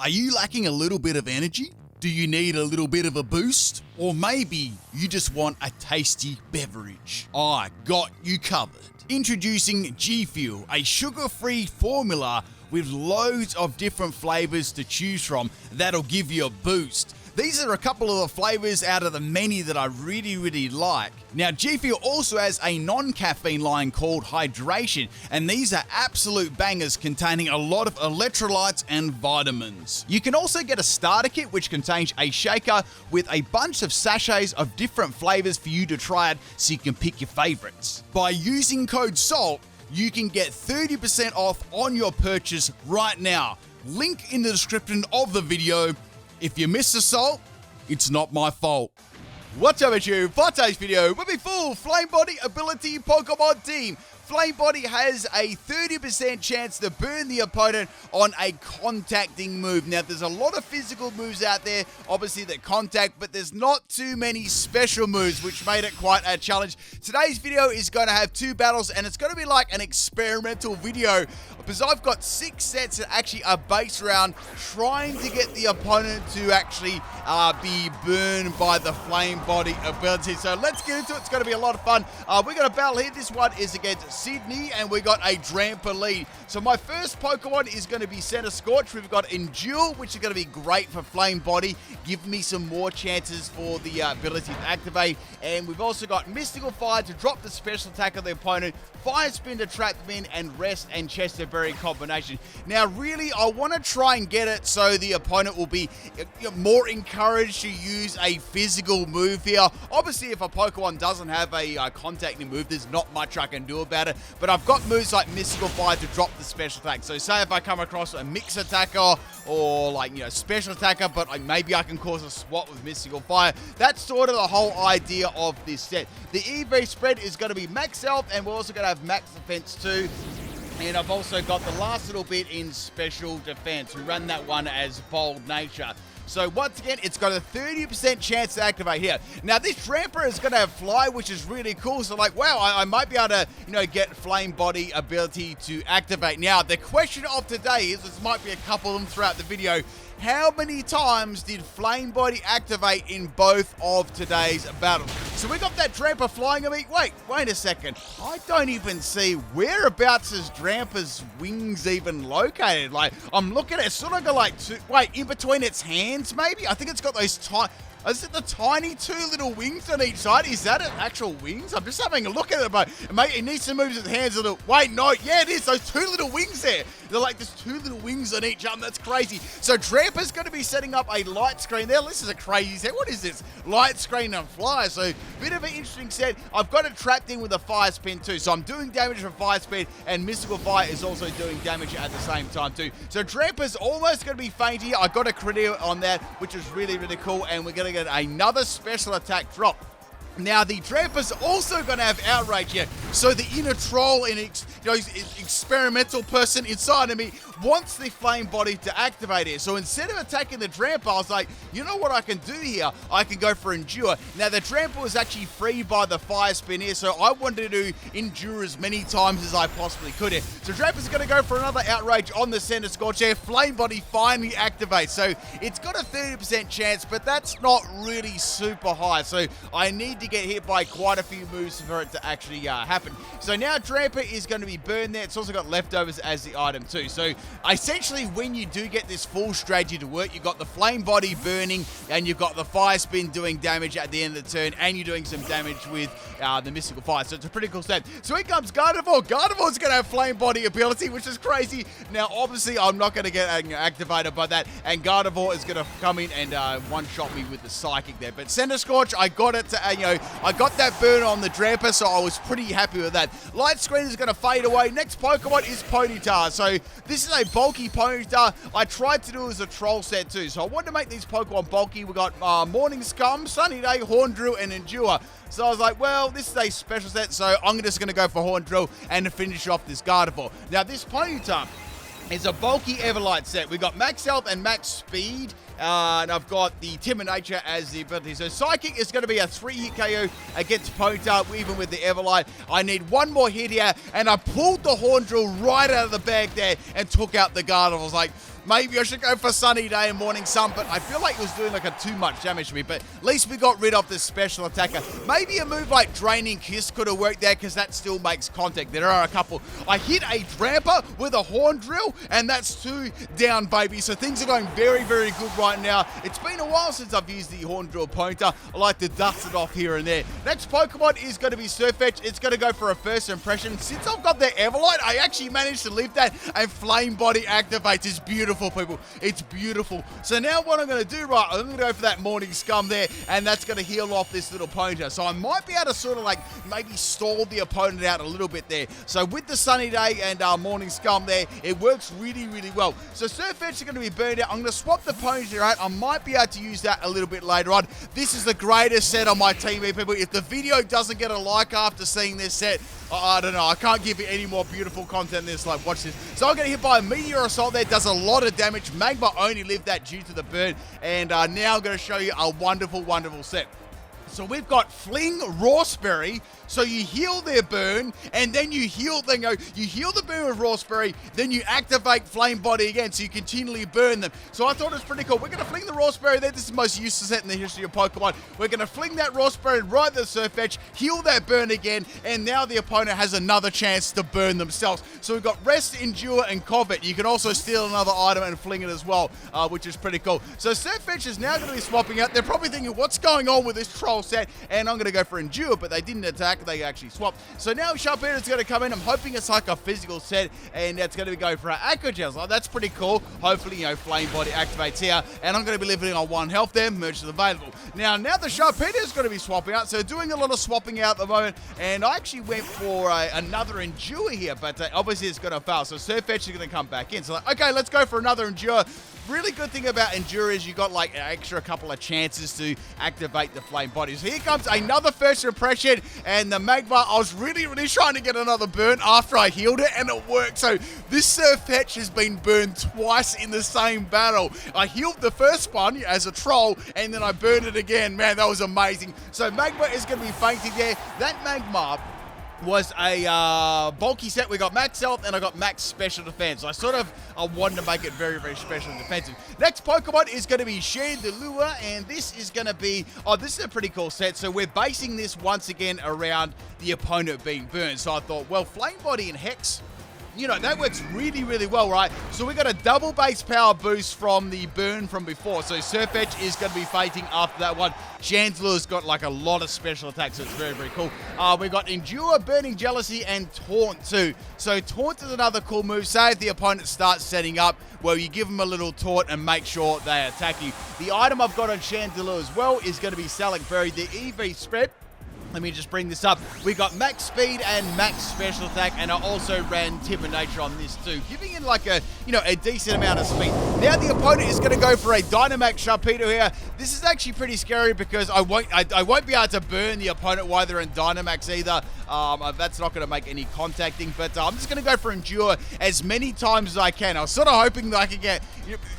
Are you lacking a little bit of energy? Do you need a little bit of a boost? Or maybe you just want a tasty beverage? I got you covered. Introducing G Fuel, a sugar-free formula with loads of different flavors to choose from that'll give you a boost. These are a couple of the flavors out of the many that I really like. Now, G Fuel also has a non-caffeine line called Hydration, and these are absolute bangers containing a lot of electrolytes and vitamins. You can also get a starter kit which contains a shaker with a bunch of sachets of different flavors for you to try it so you can pick your favorites. By using code SALT, you can get 30% off on your purchase right now. Link in the description of the video. If you miss the salt, it's not my fault. What's up, YouTube? For today's video, we'll be full Flame Body ability Pokemon team. Flame Body has a 30% chance to burn the opponent on a contacting move. Now, there's a lot of physical moves out there, obviously, that contact, but there's not too many special moves, which made it quite a challenge. Today's video is going to have 2 battles, and it's going to be like an experimental video, because I've got 6 sets that actually are based around trying to get the opponent to actually be burned by the Flame Body ability. So let's get into it. It's going to be a lot of fun. We're going to battle here. This one is against Sydney, and we got a Dramper lead. So my first Pokemon is going to be Centiscorch. We've got Endure, which is going to be great for Flame Body, give me some more chances for the ability to activate. And we've also got Mystical Fire to drop the special attack of the opponent, Fire Spin to trap them in, and Rest and Chester Berry combination. Now, really, I want to try and get it so the opponent will be more encouraged to use a physical move here. Obviously, if a Pokemon doesn't have a contacting move, there's not much I can do about it. But I've got moves like Mystical Fire to drop the special attack. So say if I come across a mix attacker or special attacker, but maybe I can cause a swap with Mystical Fire. That's sort of the whole idea of this set. The EV spread is going to be max health, and we're also going to have max defense too. And I've also got the last little bit in special defense. We run that one as Bold Nature. So once again, it's got a 30% chance to activate here. Now, this Dramper is going to have Fly, which is really cool. So wow, I might be able to, get Flame Body ability to activate. Now, the question of today is, this might be a couple of them throughout the video, how many times did Flame Body activate in both of today's battles? So we got that Dramper flying at me. Wait a second. I don't even see whereabouts is Dramper's wings even located. I'm looking at it, sort of got in between its hands, maybe? I think it's got those is it the tiny 2 little wings on each side? Is that actual wings? I'm just having a look at it, but it needs to move its hands a little. Wait, no, yeah, it is. Those 2 little wings there. They're like there's 2 little wings on each arm. That's crazy. So Dramper's going to be setting up a light screen there. This is a crazy set. What is this? Light screen and fly. So bit of an interesting set. I've got it trapped in with a Fire Spin too. So I'm doing damage from Fire Spin, and Mystical Fire is also doing damage at the same time too. So Dramper's almost going to be faint here. I got a crit on that, which is really cool, and we're going to get another special attack drop. Now, the Dramper's also going to have Outrage here. So the inner troll and experimental person inside of me wants the Flame Body to activate it. So instead of attacking the Dramper, I was like, you know what I can do here? I can go for Endure. Now, the Dramper was actually freed by the Fire Spin here, so I wanted to endure as many times as I possibly could here. So Dramper's going to go for another Outrage on the Centiscorch here. Flame Body finally activates. So it's got a 30% chance, but that's not really super high. So I need to get hit by quite a few moves for it to actually happen. So now Dramper is going to be burned there. It's also got leftovers as the item too. So essentially, when you do get this full strategy to work, you've got the Flame Body burning, and you've got the Fire Spin doing damage at the end of the turn, and you're doing some damage with the Mystical Fire. So it's a pretty cool set. So here comes Gardevoir. Gardevoir's going to have Flame Body ability, which is crazy. Now, obviously, I'm not going to get activated by that, and Gardevoir is going to come in and one-shot me with the Psychic there. But Centiscorch, I got it to, I got that burn on the Dramper, so I was pretty happy with that. Light Screen is going to fade away. Next Pokemon is Ponyta. So this is a bulky Ponyta. I tried to do it as a troll set too, so I wanted to make these Pokemon bulky. We got Morning Scum, Sunny Day, Horn Drill, and Endure. So I was like, well, this is a special set, so I'm just going to go for Horn Drill and finish off this Gardevoir. Now, this Ponyta is a bulky Everlight set. We got max health and max speed. And I've got the Timid Nature as the ability. So Psychic is going to be a 3-hit KO against Ponyta, even with the Everlight. I need one more hit here, and I pulled the Horn Drill right out of the bag there and took out the Gardevoir. I was like, maybe I should go for Sunny Day and Morning Sun, but I feel like it was doing like too much damage to me, but at least we got rid of this special attacker. Maybe a move like Draining Kiss could have worked there because that still makes contact. There are a couple. I hit a Dramper with a Horn Drill, and that's 2 down, baby. So things are going very, very good right now. It's been a while since I've used the Horn Drill Ponyta. I like to dust it off here and there. Next Pokemon is going to be Sirfetch'd. It's going to go for a first impression. Since I've got the Everlight, I actually managed to lift that, and Flame Body activates. It's beautiful, people. It's beautiful. So now what I'm going to do, right, I'm going to go for that Morning Scum there, and that's going to heal off this little Ponyta. So I might be able to sort of like maybe stall the opponent out a little bit there. So with the Sunny Day and Morning Scum there, it works really, really well. So Sirfetch'd is going to be burned out. I'm going to swap the Ponyta out. I might be able to use that a little bit later on. This is the greatest set on my team here, people. If the video doesn't get a like after seeing this set, I don't know. I can't give you any more beautiful content than this. Like, watch this. So I'm getting hit by a Meteor Assault there. Does a lot of damage. Magmar only lived that due to the burn. And now I'm going to show you a wonderful, wonderful set. So we've got Fling Rawsberry. So you heal their burn, and then you heal the burn with Rawsberry, then you activate Flame Body again, so you continually burn them. So I thought it was pretty cool. We're going to fling the Rawsberry there. This is the most useless set in the history of Pokemon. We're going to fling that Rawsberry right at the Sirfetch'd, heal that burn again, and now the opponent has another chance to burn themselves. So we've got Rest, Endure, and Covet. You can also steal another item and fling it as well, which is pretty cool. So Sirfetch'd is now going to be swapping out. They're probably thinking, what's going on with this troll set? And I'm going to go for Endure, but they didn't attack. They actually swapped. So now Sharpedo's going to come in. I'm hoping it's like a physical set, and it's going to be going for an Aqua Gel. So that's pretty cool. Hopefully, Flame Body activates here, and I'm going to be living on 1 health there. Merch is available. Now the Sharpedo's going to be swapping out, so doing a lot of swapping out at the moment, and I actually went for another Endure here, but obviously it's going to fail. So Sirfetch'd is going to come back in. So okay, let's go for another Endure. Really good thing about Endure is you got like an extra couple of chances to activate the Flame Body. So here comes another first impression, and the Magmar. I was really, really trying to get another burn after I healed it, and it worked. So this Sirfetch'd has been burned twice in the same battle. I healed the first one as a troll, and then I burned it again. Man, that was amazing. So Magmar is going to be fainting there. That Magmar was a bulky set. We got max health and I got max special defense. I wanted to make it very, very special and defensive. Next Pokemon is going to be Chandelure, and this is going to be, this is a pretty cool set. So we're basing this once again around the opponent being burned. So I thought, well, Flame Body and Hex, that works really, really well, right? So we got a double base power boost from the burn from before. So Sirfetch'd is going to be fighting after that one. Chandelure's got like a lot of special attacks, so it's very, very cool. We got Endure, Burning Jealousy, and Taunt too. So Taunt is another cool move. Say if the opponent starts setting up, well, you give them a little taunt and make sure they attack you. The item I've got on Chandelure as well is going to be Salic Berry, the EV spread. Let me just bring this up. We got max speed and max special attack, and I also ran Timber Nature on this too, giving it like a decent amount of speed. Now the opponent is going to go for a Dynamax Sharpedo here. This is actually pretty scary because I won't be able to burn the opponent while they're in Dynamax either. That's not going to make any contacting, but I'm just going to go for Endure as many times as I can. I was sort of hoping that I could get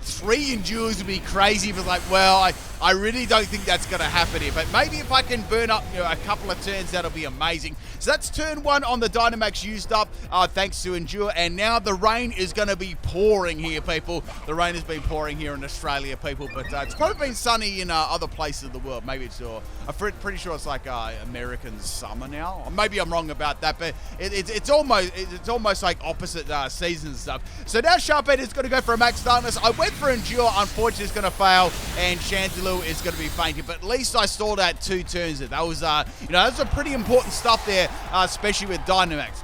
3 Endures would be crazy, but I really don't think that's going to happen here. But maybe if I can burn up a couple of turns, that'll be amazing. So that's turn 1 on the Dynamax used up, thanks to Endure. And now the rain is going to be pouring here, people. The rain has been pouring here in Australia, people. But it's probably been sunny in other places of the world. Maybe it's I'm pretty sure it's like American summer now. Or maybe I'm wrong about that, but it's almost like opposite seasons and stuff. So now Sharpedo is going to go for a max darkness. I went for Endure. Unfortunately, it's going to fail, and Chandelure is going to be fainting. But at least I stalled out 2 turns. That was that's a pretty important stuff there, especially with Dynamax.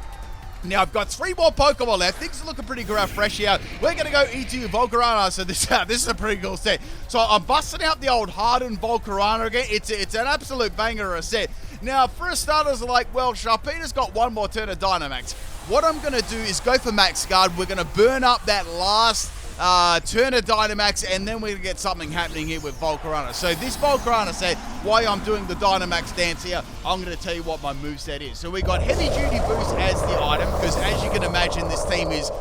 Now, I've got 3 more Pokemon left. Things are looking pretty fresh here. We're going to go into Vocarona. So this is a pretty cool set. So I'm busting out the old hardened Vocarona again. It's an absolute banger of a set. Now, for starters, well, Sharpedo's got 1 more turn of Dynamax. What I'm going to do is go for Max Guard. We're going to burn up that last turn of Dynamax, and then we're going to get something happening here with Vocarona. So this Vocarona set, why I'm doing the Dynamax dance here, I'm going to tell you what my moveset is. So we got Heavy Duty Boost as the item, because as you can imagine, this team is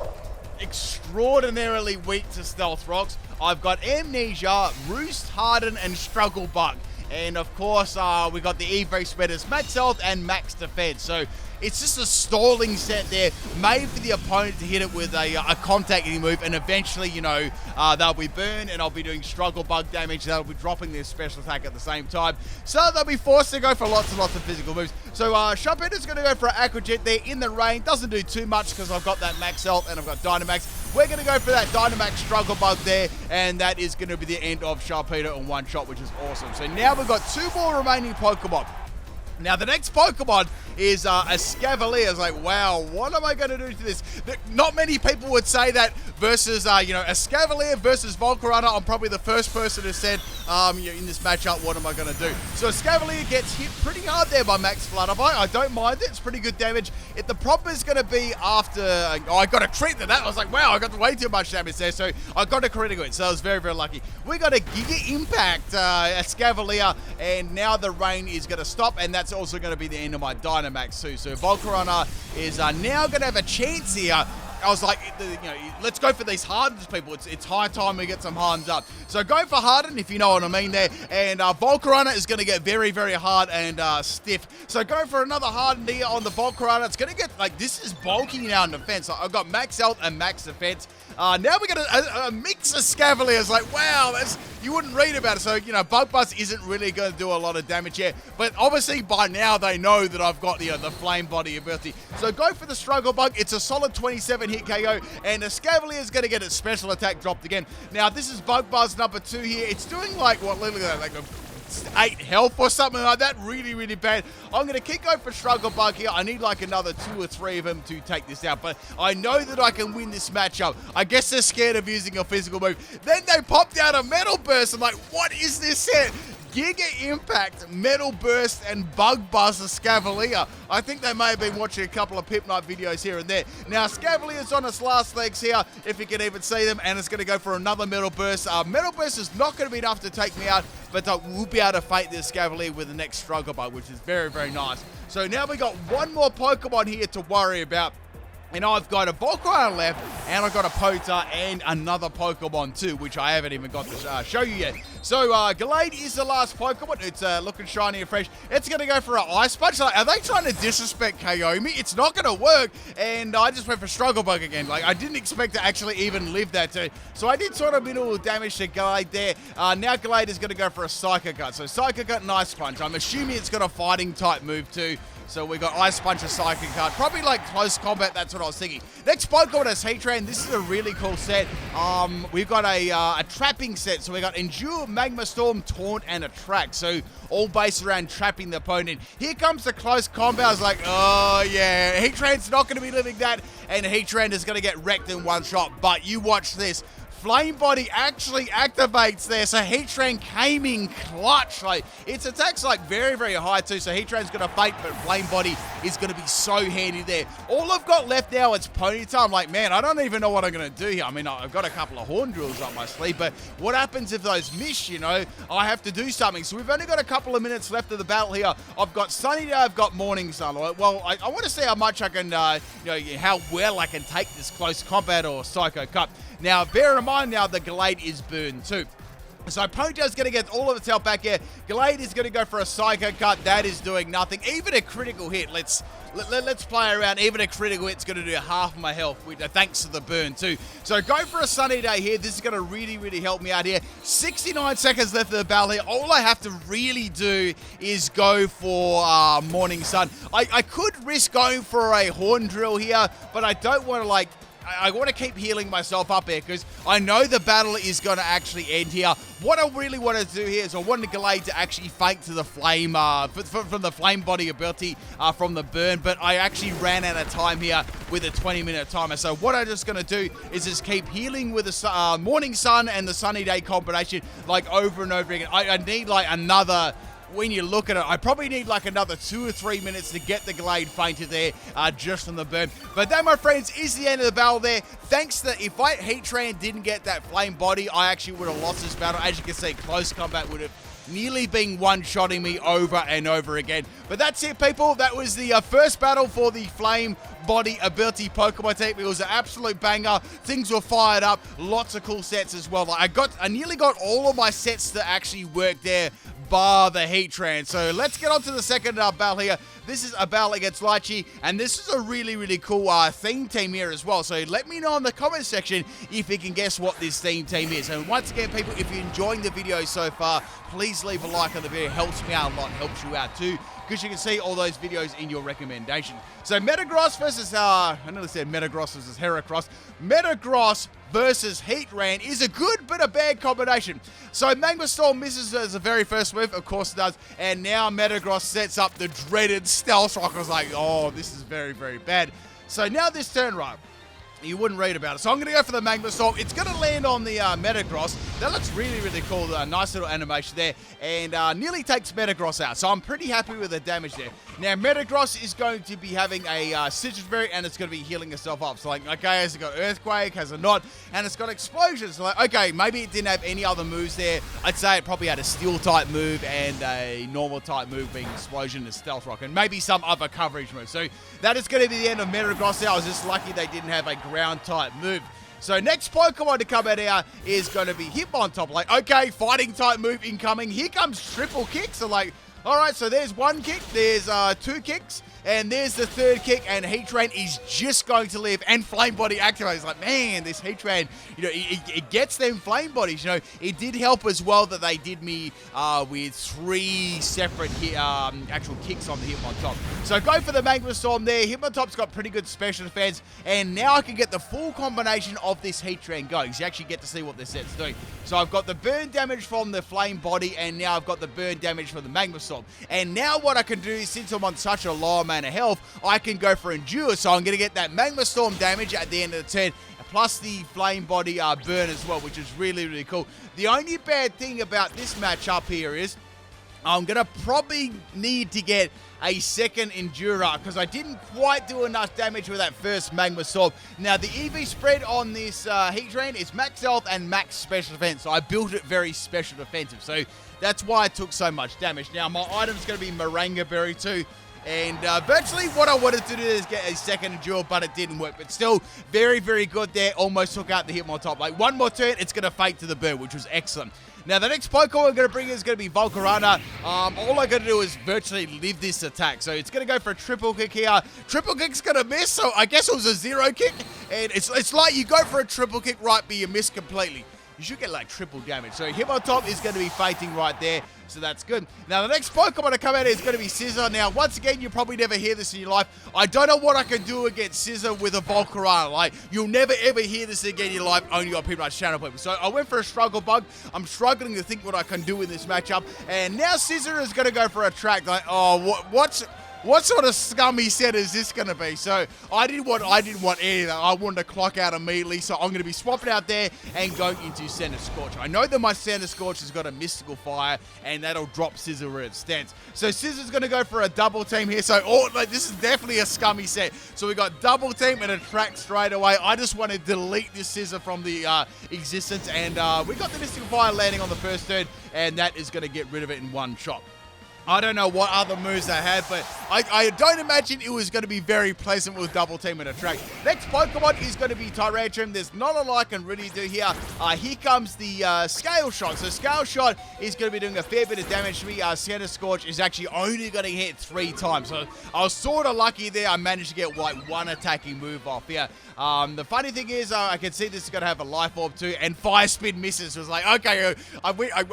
extraordinarily weak to Stealth Rocks. I've got Amnesia, Roost, Harden, and Struggle Bug. And of course, we got the EV Spreaders max health and max defense. So it's just a stalling set there, made for the opponent to hit it with a contacting move, and eventually, you know, they'll be burned, and I'll be doing struggle bug damage. They'll be dropping their special attack at the same time. So they'll be forced to go for lots and lots of physical moves. So Sharpender's going to go for an Aqua Jet there in the rain. Doesn't do too much because I've got that max health and I've got Dynamax. We're going to go for that Dynamax struggle bug there, and that is going to be the end of Sharpedo in one shot, which is awesome. So now we've got 2 more remaining Pokemon. Now, the next Pokemon is a Scavalier. It's like, wow, what am I going to do to this? Not many people would say that versus, you know, a Scavalier versus Vocarona. I'm probably the first person who said, you know, in this matchup, what am I going to do? So, a Scavalier gets hit pretty hard there by Max Flutterby. I don't mind it. It's pretty good damage. The problem is going to be after... I got a crit to that. I was like, wow, I got way too much damage there. So, I got a critical hit. So, I was very, very lucky. We got a Giga Impact, a Scavalier, and now the rain is going to stop, and that's also going to be the end of my Dynamax too. So Vocarona is now going to have a chance here. I was like, you know, let's go for these Hardens, people. It's high time we get some Hardens up. So go for Harden, if you know what I mean there. And Vocarona is going to get very, very hard and stiff. So go for another Harden here on the Vocarona. It's going to get, like, this is bulky now in defense. I've got max health and max defense. Now we got a mix of Scavaliers. Like, wow, you wouldn't read about it. So, you know, Bug Buzz isn't really going to do a lot of damage here. But obviously by now they know that I've got, you know, the Flame Body ability. So go for the Struggle Bug. It's a solid 27 hit KO. And the Scavalier is going to get its special attack dropped again. Now, this is Bug Buzz number 2 here. It's doing like, what, literally like a 8 health or something like that. Really, really bad. I'm going to keep going for Struggle Bug here. I need like another 2 or 3 of them to take this out, but I know that I can win this matchup. I guess they're scared of using a physical move. Then they popped out a Metal Burst. I'm like, what is this set? Giga Impact, Metal Burst, and Bug Buzz Scavalier. I think they may have been watching a couple of Pip Night videos here and there. Now, Scavalier's on its last legs here, if you can even see them, and it's going to go for another Metal Burst. Metal Burst is not going to be enough to take me out, but we'll be able to fight this Scavalier with the next Struggle Bug, which is very, very nice. So now we got one more Pokemon here to worry about. And I've got a Vocarona left, and I've got a Ponyta and another Pokemon too, which I haven't even got to show you yet. So, Gallade is the last Pokemon. It's looking shiny and fresh. It's going to go for an Ice Punch. Like, are they trying to disrespect KO me? It's not going to work, and I just went for Struggle Bug again. Like, I didn't expect to actually even live that too. So I did sort of minimal damage to Gallade there. Now Gallade is going to go for a Psycho Cut. So Psycho Cut and Ice Punch. I'm assuming it's got a fighting type move too. So we got Ice Punch and Psychic Card. Probably like close combat, that's what I was thinking. Next Pokemon is Heatran. This is a really cool set. We've got a trapping set. So we got Endure, Magma Storm, Taunt, and Attract. So all based around trapping the opponent. Here comes the close combat. I was like, oh yeah, Heatran's not going to be living that. And Heatran is going to get wrecked in one shot. But you watch this. Flame Body actually activates there, so Heatran came in clutch. Like, its attack's like very, very high too, so Heatran's going to fight, but Flame Body is going to be so handy there. All I've got left now is Ponyta. I'm like, man, I don't even know what I'm going to do here. I mean, I've got a couple of Horn Drills up my sleeve, but what happens if those miss, you know? I have to do something. So we've only got a couple of minutes left of the battle here. I've got Sunny Day, I've got Morning Sun. Well, I want to see how much I can, you know, how well I can take this close combat or Psycho Cut. Now, bear in mind now, the Gallade is burned too. So Ponyta's going to get all of its health back here. Gallade is going to go for a Psycho Cut. That is doing nothing. Even a critical hit. Let's play around. Even a critical hit's going to do half my health, thanks to the burn too. So go for a Sunny Day here. This is going to really, really help me out here. 69 seconds left of the battle here. All I have to really do is go for Morning Sun. I could risk going for a Horn Drill here, but I don't want to, like... I want to keep healing myself up here because I know the battle is going to actually end here. What I really want to do here is I want the Gallade to actually fake to the flame, from the Flame Body ability from the burn, but I actually ran out of time here with a 20-minute timer. So what I'm just going to do is just keep healing with the Morning Sun and the Sunny Day combination like over and over again. I need like another... When you look at it, I probably need like another 2 or 3 minutes to get the Gallade fainted there just from the burn. But that, my friends, is the end of the battle there. Thanks to, if Heatran didn't get that Flame Body, I actually would have lost this battle. As you can see, close combat would have nearly been one-shotting me over and over again. But that's it, people. That was the first battle for the Flame Body ability Pokemon team. It was an absolute banger. Things were fired up. Lots of cool sets as well. Like I nearly got all of my sets to actually work there bar the Heatran. So let's get on to the second battle here. This is a battle against Lychee, and this is a really, really cool theme team here as well. So let me know in the comment section if you can guess what this theme team is. And once again, people, if you're enjoying the video so far, please leave a like on the video. It helps me out a lot, helps you out too, because you can see all those videos in your recommendation. So Metagross versus, I nearly said Metagross versus Heracross. Metagross versus Heatran is a good but a bad combination. So Magma Storm misses as the very first move, of course it does, and now Metagross sets up the dreaded Stealth Rock. I was like, oh, this is very, very bad. So now this turn, right, you wouldn't read about it. So I'm going to go for the Magma Storm. It's going to land on the Metagross. That looks really, really cool. Nice little animation there. And nearly takes Metagross out. So I'm pretty happy with the damage there. Now, Metagross is going to be having a Citrus Berry, and it's going to be healing itself up. So, like, okay, has it got Earthquake? Has it not? And it's got Explosion. So, like, okay, maybe it didn't have any other moves there. I'd say it probably had a Steel-type move and a normal-type move being Explosion and Stealth Rock, and maybe some other coverage move. So, that is going to be the end of Metagross there. I was just lucky they didn't have a ground-type move. So next Pokemon to come out here is going to be Hitmontop. Like, okay, fighting type move incoming. Here comes triple kick. So like, all right, so there's one kick, there's two kicks, and there's the third kick, and Heatran is just going to live, and Flame Body activates. Like, man, this Heatran, you know, it gets them Flame Bodies. You know, it did help as well that they did me with 3 separate actual kicks on the Hitmontop. So go for the Magma Storm there. Hitmontop's got pretty good special defense, and now I can get the full combination of this Heatran going. So you actually get to see what this set's doing. So I've got the burn damage from the Flame Body, and now I've got the burn damage from the Magma Storm. And now what I can do is, since I'm on such a low amount of health, I can go for Endure. So I'm going to get that Magma Storm damage at the end of the turn, plus the Flame Body burn as well, which is really, really cool. The only bad thing about this matchup here is I'm going to probably need to get a second Endure because I didn't quite do enough damage with that first Magma Storm. Now, the EV spread on this Heatran is max health and max special defense, so I built it very special defensive. So that's why I took so much damage. Now, my item's going to be Moringa Berry too. And virtually what I wanted to do is get a second Endure, but it didn't work. But still, very, very good there. Almost took out the Hitmontop. Like, one more turn, it's going to fake to the burn, which was excellent. Now, the next Pokemon I'm going to bring is going to be Vocarona. All I got to do is virtually live this attack. So it's going to go for a triple kick here. Triple kick's going to miss, so I guess it was a 0 kick. And it's like you go for a triple kick right, but you miss completely. You should get like triple damage. So Hitmontop is going to be fighting right there. So that's good. Now, the next Pokemon to come out is going to be Scizor. Now, once again, you probably never hear this in your life. I don't know what I can do against Scizor with a Volcarona. Like, you'll never, ever hear this again in your life, only on pretty much channel people. So I went for a Struggle Bug. I'm struggling to think what I can do in this matchup. And now Scizor is going to go for a Track. Like, oh, what sort of scummy set is this going to be? So I didn't want any of that. I wanted to clock out immediately. So I'm going to be swapping out there and going into Centiscorch. I know that my Centiscorch has got a Mystical Fire, and that'll drop Scizor where it stands. So Scissor's going to go for a double team here. So this is definitely a scummy set. So we got double team and a Track straight away. I just want to delete this Scizor from the existence. And we got the Mystical Fire landing on the first turn, and that is going to get rid of it in one shot. I don't know what other moves I had, but I don't imagine it was going to be very pleasant with double team and a Track. Next Pokemon is going to be Tyrantrum. There's not a lot I can really do here. Here comes the Scale Shot. So Scale Shot is going to be doing a fair bit of damage to me. Centiscorch is actually only going to hit 3 times. So I was sort of lucky there. I managed to get like 1 attacking move off here. The funny thing is, I can see this is going to have a Life Orb too, and Fire Spin misses. So I was like, okay, I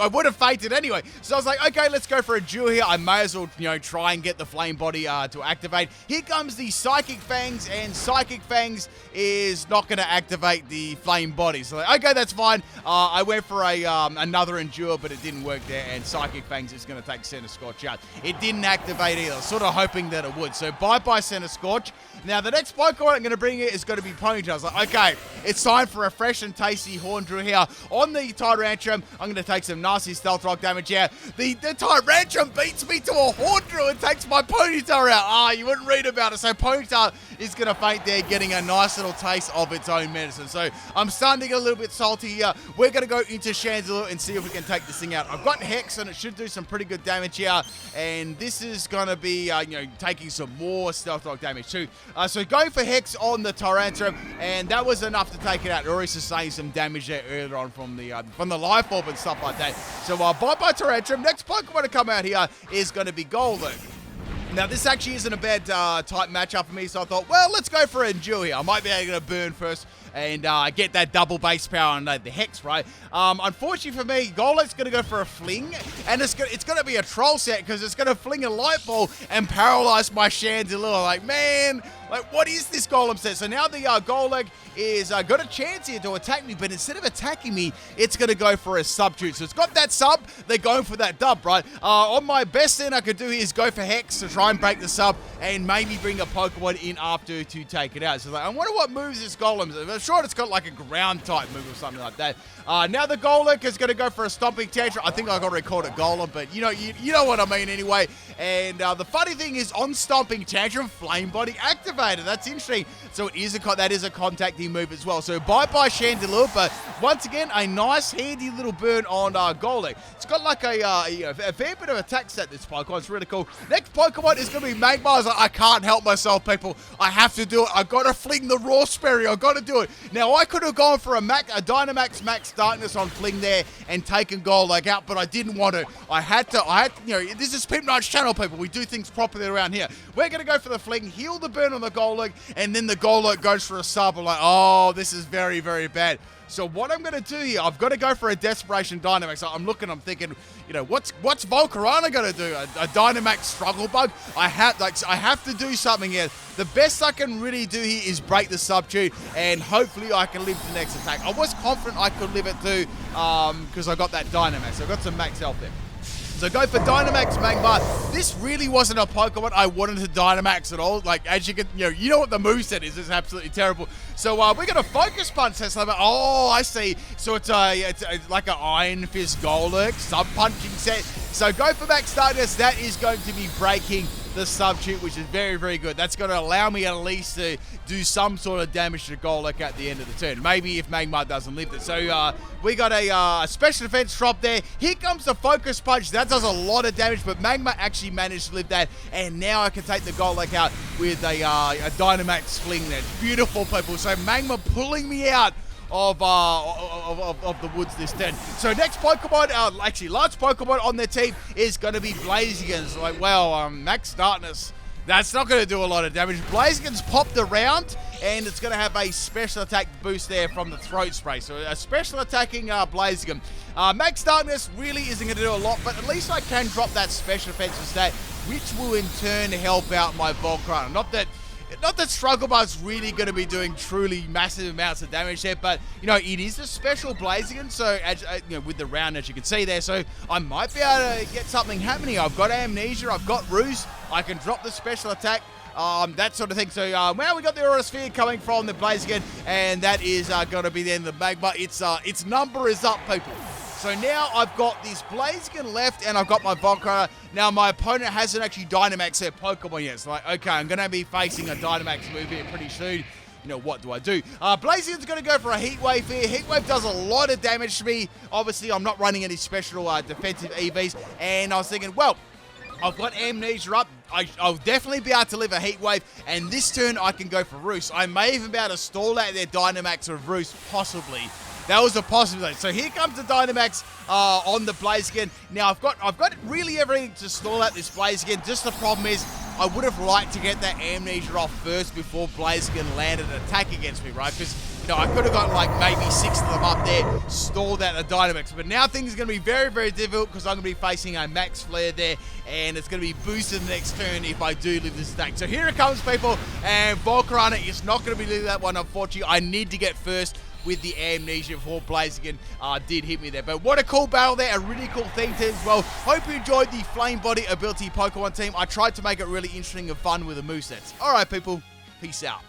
would have fainted anyway. So I was like, okay, let's go for a duel here. I may as well, try and get the Flame Body to activate. Here comes the Psychic Fangs, and Psychic Fangs is not going to activate the Flame Body. So, okay, that's fine. I went for another Endure, but it didn't work there, and Psychic Fangs is going to take Centiscorch out. It didn't activate either, sort of hoping that it would. So, bye-bye Centiscorch. Now, the next Pokemon I'm going to bring here is going to be Ponyta. I was like, okay, it's time for a fresh and tasty Horn Drill here. On the Tyrantrum, I'm going to take some nasty Stealth Rock damage here. The Tyrantrum beat beats me to a Hornrill and takes my Ponyta out. You wouldn't read about it. So Ponyta is going to faint there, getting a nice little taste of its own medicine. So I'm starting to get a little bit salty here. We're going to go into Chandelure and see if we can take this thing out. I've got Hex, and it should do some pretty good damage here. And this is going to be, taking some more Stealth Rock damage too. So going for Hex on the Tyrantrum, and that was enough to take it out. It already sustained some damage there earlier on from the Life Orb and stuff like that. So bye-bye Tyrantrum. Next Pokemon to come out here is going to be Golduck. Now, this actually isn't a bad type matchup for me, so I thought, well, let's go for Endure here. I might be able to burn first and get that double base power on the Hex, right? Unfortunately for me, Golduck's going to go for a Fling, and it's going to be a troll set because it's going to fling a Light Ball and paralyze my Chandelure. Like, man, like, what is this Golem set? So now the Golduck is got a chance here to attack me, but instead of attacking me, it's going to go for a Substitute. So it's got that sub, they're going for that dub, right? On my best thing I could do here is go for Hex to try and break the sub and maybe bring a Pokemon in after to take it out. So like, I wonder what moves this Golem. I'm sure it's got like a ground type move or something like that. Now the Golduck is going to go for a Stomping Tantrum. I think I already called it Golem, but you know what I mean anyway. And the funny thing is, on Stomping Tantrum, Flame Body activated. That's interesting. So it is that is a contacting move as well. So bye-bye Chandelure, but once again, a nice handy little burn on Golduck. It's got like a fair bit of attack set, this Pokemon. It's really cool. Next Pokemon is going to be Magmar. I can't help myself, people. I have to do it. I got to fling the Raw Sperry. I got to do it. Now, I could have gone for a Dynamax Max Darkness on Fling there and taken Golduck out, but I didn't want to. I had to, this is Pimp Knight's channel, people. We do things properly around here. We're going to go for the Fling, heal the burn on the Golduck, and then the Golduck goes for a sub. I'm like, oh, this is very, very bad. So what I'm going to do here, I've got to go for a Desperation Dynamax. So I'm thinking, what's Vocarona going to do? A Dynamax Struggle Bug? I have to do something here. The best I can really do here is break the Substitute, and hopefully I can live the next attack. I was confident I could live it too, because I got that Dynamax. I got some max health there. So go for Dynamax Magmar. This really wasn't a Pokemon I wanted to Dynamax at all. Like, as you can, you know what the moveset is. It's absolutely terrible. So we're going to Focus Punch test. Oh, I see. So it's like an Iron Fist Golduck sub-punching set. So go for Max Darkness. That is going to be breaking the Substitute, which is very, very good. That's going to allow me at least to do some sort of damage to Golduck at the end of the turn. Maybe if Magmar doesn't live it. So we got a special defense drop there. Here comes the Focus Punch. That does a lot of damage, but Magmar actually managed to live that. And now I can take the Golduck out with a Dynamax Fling there. Beautiful, people. So Magmar pulling me out of the woods this turn. So next Pokemon, actually last Pokemon on their team is going to be Blaziken. So like, well, Max Darkness, that's not going to do a lot of damage. Blaziken's popped around, and it's going to have a special attack boost there from the Throat Spray. So a special attacking Blaziken. Max Darkness really isn't going to do a lot, but at least I can drop that special defensive stat, which will in turn help out my Volcarona. Not that Struggle Bug's really going to be doing truly massive amounts of damage there, but, it is a special Blaziken, so, with the round, as you can see there, so I might be able to get something happening. I've got Amnesia, I've got Ruse, I can drop the special attack, that sort of thing. So, we got the Aura Sphere coming from the Blaziken, and that is going to be the end of the Magmar. Its number is up, people. So now I've got this Blaziken left, and I've got my Vocarona. Now my opponent hasn't actually Dynamaxed their Pokemon yet. So like, okay, I'm going to be facing a Dynamax move here pretty soon. What do I do? Blaziken's going to go for a Heat Wave here. Heat Wave does a lot of damage to me. Obviously, I'm not running any special defensive EVs. And I was thinking, well, I've got Amnesia up. I'll definitely be able to live a Heat Wave, and this turn I can go for Roost. I may even be able to stall out their Dynamax of Roost, possibly. That was a possibility. So here comes the Dynamax on the Blaziken. Now I've got really everything to stall out this Blaziken. Just the problem is I would have liked to get that Amnesia off first before Blaziken landed an attack against me, right? Because I could have got like maybe 6 of them up there, stalled out the Dynamax. But now things are going to be very, very difficult because I'm going to be facing a Max Flare there, and it's going to be boosted the next turn if I do live this attack. So here it comes, people, and Volcarona is not going to be living that one, unfortunately. I need to get first with the Amnesia before Blaziken did hit me there. But what a cool battle there, a really cool theme team as well. Hope you enjoyed the Flame Body ability Pokemon team. I tried to make it really interesting and fun with the movesets. Alright, people, peace out.